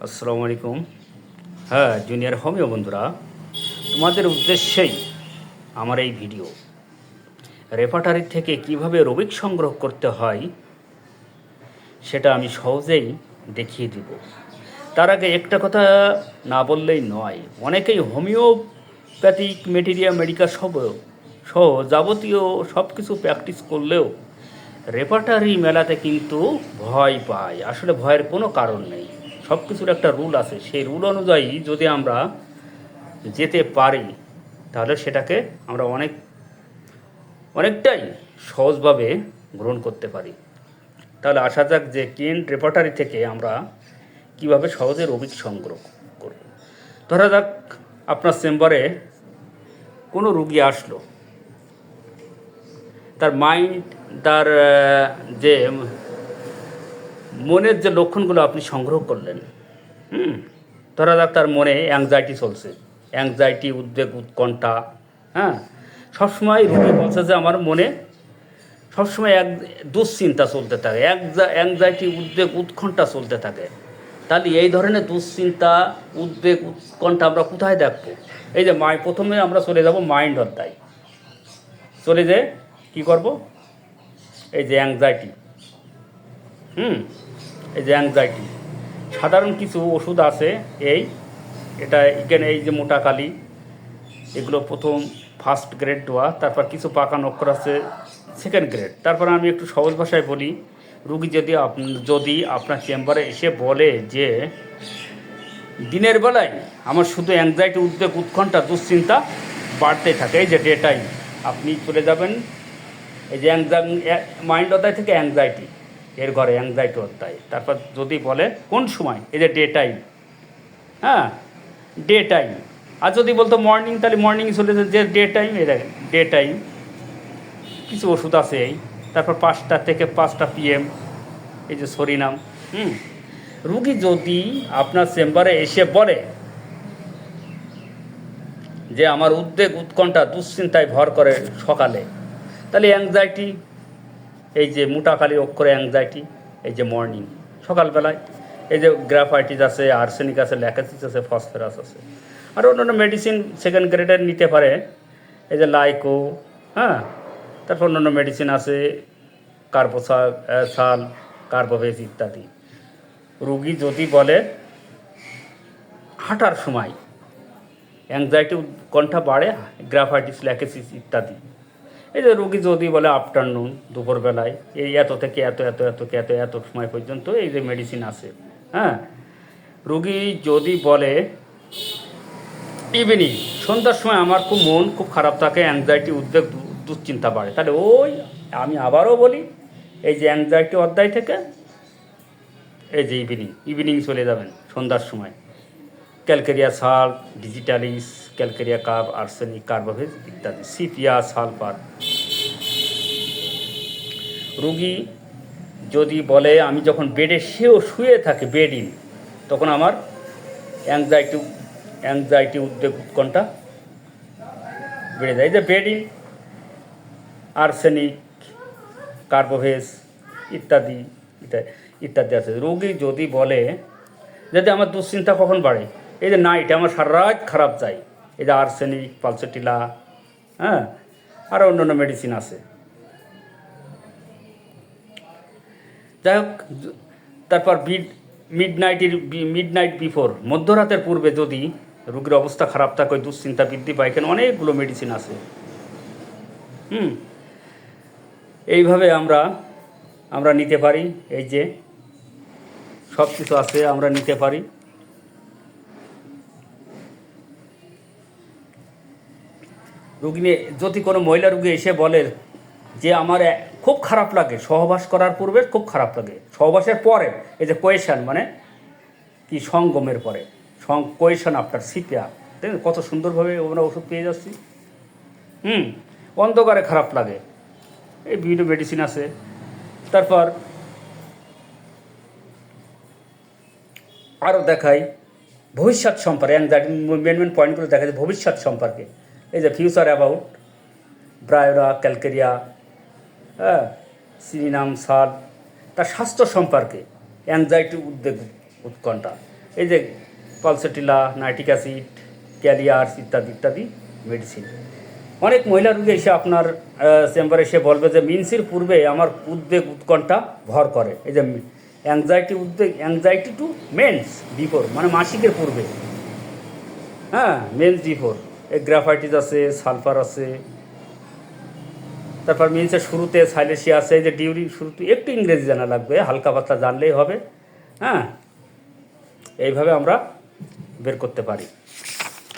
আসসালামু আলাইকুম। হ্যাঁ, জুনিয়র হোমিও বন্ধুরা, তোমাদের উদ্দেশ্যেই আমার এই ভিডিও। রেপার্টারি থেকে কিভাবে রবিক সংগ্রহ করতে হয় সেটা আমি সহজেই দেখিয়ে দিব। তার আগে একটা কথা না বললেই নয়, অনেকেই হোমিওপ্যাথিক মেডিকেল সহ যাবতীয় সব কিছু প্র্যাকটিস করলেও রেপার্টারি মেলাতে কিন্তু ভয় পায়। আসলে ভয়ের কোনো কারণ নেই, সব কিছুর একটা রুল আছে। সেই রুল অনুযায়ী যদি আমরা যেতে পারি তাহলে সেটাকে আমরা অনেকটাই সহজভাবে গ্রহণ করতে পারি। তাহলে আসা যাক যে কেন রেপার্টারি থেকে আমরা কিভাবে সহজে রোগী সংগ্রহ করব। ধরা যাক আপনার চেম্বারে কোনো রুগী আসলো, তার মাইন্ড, তার যে মনের যে লক্ষণগুলো আপনি সংগ্রহ করলেন, ধরা যাক তার মনে অ্যাংজাইটি চলছে, অ্যাংজাইটি, উদ্বেগ, উৎকণ্ঠা। হ্যাঁ, সবসময় রুগী বলছে যে আমার মনে সবসময় দুশ্চিন্তা চলতে থাকে, অ্যাংজাইটি, উদ্বেগ, উৎকণ্ঠা চলতে থাকে। তাহলে এই ধরনের দুশ্চিন্তা, উদ্বেগ, উৎকণ্ঠা আমরা কোথায় দেখবো? এই যে প্রথমে আমরা চলে যাব মাইন্ড অধ্যায়। চলে যে কী করব? এই যে অ্যাংজাইটি, এই যে অ্যাংজাইটি, সাধারণ কিছু ওষুধ আছে। এটা এখানে এই যে মোটা কালি, এগুলো প্রথম ফার্স্ট গ্রেড দেওয়া, তারপর কিছু পাকা নক্ষর আছে সেকেন্ড গ্রেড। তারপর আমি একটু সহজ ভাষায় বলি, রুগী যদি আপনার চেম্বারে এসে বলে যে দিনের বেলায় আমার শুধু অ্যাংজাইটি, উদ্বেগ, উৎকণ্ঠা, দুশ্চিন্তা বাড়তেই থাকে, এই যে ডে টাইম, আপনি চলে যাবেন এই যে মাইন্ড অধ্যায় থেকে অ্যাংজাইটি এর ঘরে, অ্যাংজাইটি অধ্যায়। তারপর যদি বলে কোন সময়, এই যে ডে টাইম, হ্যাঁ, ডে টাইম। আর যদি বলতো মর্নিং, তাহলে মর্নিং চলে যে ডে টাইম, এই দেখেন ডে টাইম। কিছু ওষুধ আছে তারপর 5টা থেকে 5টা PM, এই যে সরিনাম। রুগী যদি আপনার চেম্বারে এসে বলে যে আমার উদ্বেগ, উৎকণ্ঠা, দুশ্চিন্তায় ভর করে সকালে, তাহলে অ্যাংজাইটি, এই যে মোটা কালি অক্ষরে অ্যাংজাইটি, এই যে মর্নিং, সকালবেলায়। এই যে গ্রাফাইটিস আছে, আর্সেনিক আছে, ল্যাকাসিস আছে, ফসফরাস আছে। আর অন্যান্য মেডিসিন সেকেন্ড গ্রেডের নিতে পারে, এই যে লাইকো, হ্যাঁ। তারপর অন্যান্য মেডিসিন আছে, কার্বোসাল, কার্বোভেজ ইত্যাদি। রুগী যদি বলে হাঁটার সময় অ্যাংজাইটি, উৎকণ্ঠা বাড়ে, গ্রাফাইটিস, ল্যাকাসিস ইত্যাদি। এই যে রুগী যদি বলে আফটারনুন, দুপুরবেলায়, এই এত থেকে এত সময় পর্যন্ত এই যে মেডিসিন আছে, হ্যাঁ। রুগী যদি বলে ইভিনিং, সন্ধ্যার সময় আমার খুব খারাপ থাকে, অ্যাংজাইটি, উদ্বেগ, দুশ্চিন্তা বাড়ে, তাহলে আমি আবারও বলি এই যে অ্যাংজাইটি অধ্যায় থেকে এই যে ইভিনিং চলে যাবেন সন্ধ্যার সময়। Calcarea salt, digitalis, calcarea carb, arsenic, Carbo veg ইত্যাদি, সিপিয়া, সালফার। রুগী যদি বলে আমি যখন বেডে শুয়ে থাকি, বেডিন, তখন আমার অ্যাংজাইটি, উদ্বেগ, উৎকণ্ঠা বেড়ে যায়। যে বেডিন, আর্সেনিক, কার্বোভেজ ইত্যাদি ইত্যাদি আছে। রোগী যদি বলে যদি আমার দুশ্চিন্তা কখন বাড়ে, এই যে নাইট, আমার সারা রাত খারাপ যায়, এই যে আর্সেনিক, পালসেটিলা, হ্যাঁ, আর অন্যান্য মেডিসিন আছে। যাই হোক, তারপর মিড নাইট বিফোর, মধ্যরাতের পূর্বে যদি রোগীর অবস্থা খারাপ থাকে, দুশ্চিন্তা বৃদ্ধি পায়, এখানে অনেকগুলো মেডিসিন আছে। এইভাবে আমরা নিতে পারি, এই যে সব কিছু আছে, আমরা নিতে পারি। রুগী যদি কোনো মহিলা রুগী এসে বলে যে আমার খুব খারাপ লাগে, সহবাস করার পূর্বে খুব খারাপ লাগে, সহবাসের পরে, এই যে কোয়েশন মানে কি, সঙ্গমের পরে, কোয়েশন আফটার সিপিয়া, দেখুন কত সুন্দরভাবে আমরা ওষুধ পেয়ে যাচ্ছি। অন্ধকারে খারাপ লাগে, এই বিভিন্ন মেডিসিন আছে। তারপর আরও দেখাই ভবিষ্যৎ সম্পর্কে, অ্যাংজাইটি মেন পয়েন্টগুলো দেখা যায় ভবিষ্যৎ সম্পর্কে। এই যে ফিউচার অ্যাবাউট, ব্রায়োরা, ক্যালকেরিয়া, হ্যাঁ, সিরিনাম, সাল, তার স্বাস্থ্য সম্পর্কে, অ্যাংজাইটি, উদ্বেগ, উৎকণ্ঠা, এই যে পালসেটিলা, নাইট্রিক অ্যাসিড, ক্যালিয়ার্স ইত্যাদি ইত্যাদি মেডিসিন। অনেক মহিলা রোগী এসে আপনার চেম্বারে এসে বলবে যে মিনসির পূর্বে আমার উদ্বেগ উৎকণ্ঠা ভর করে। এই যে অ্যাংজাইটি টু মেন্স বিফোর, মানে মাসিকের পূর্বে, হ্যাঁ, মেন্স বিফোর। এই গ্রাফাইটিস আছে, সালফার আছে, তারপর মিনসের শুরুতে সাইলেসিয়া আছে। এই যে ডিউরিং শুরুতে একটু ইংরেজি জানা লাগবে, হালকা পাতলা জানলেই হবে। হ্যাঁ, এইভাবে আমরা বের করতে পারি।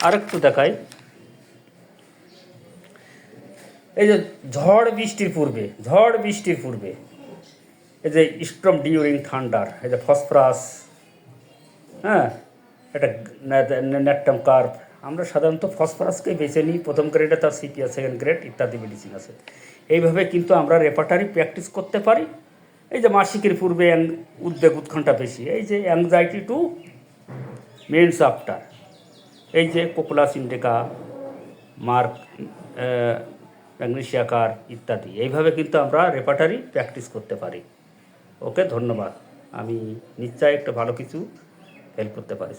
আরেকটু দেখাই, এই যে ঝড় বৃষ্টির পূর্বে এই যে স্ট্রম ডিউরিং থান্ডার, এই যে ফসফরাস, হ্যাঁ, এটা ন্যাট্রাম কার্ভ। আমরা সাধারণত ফসফরাসকেই বেছে নিই, প্রথম গ্রেডে তার সিপিআর, সেকেন্ড গ্রেড ইত্যাদি মেডিসিন আছে। এইভাবে কিন্তু আমরা রেপার্টারি প্র্যাকটিস করতে পারি। এই যে মাসিকের পূর্বে উদ্বেগ উৎকণ্ঠা বেশি, এই যে অ্যাংজাইটি টু মেন্স আফটার, এই যে পপুলাস ইন্ডিকা, মার্ক ম্যাগনেসিয়াকার ইত্যাদি। এইভাবে কিন্তু আমরা রেপার্টারি প্র্যাকটিস করতে পারি। ওকে, ধন্যবাদ। আমি নিশ্চয়ই একটা ভালো কিছু হেল্প করতে পারি।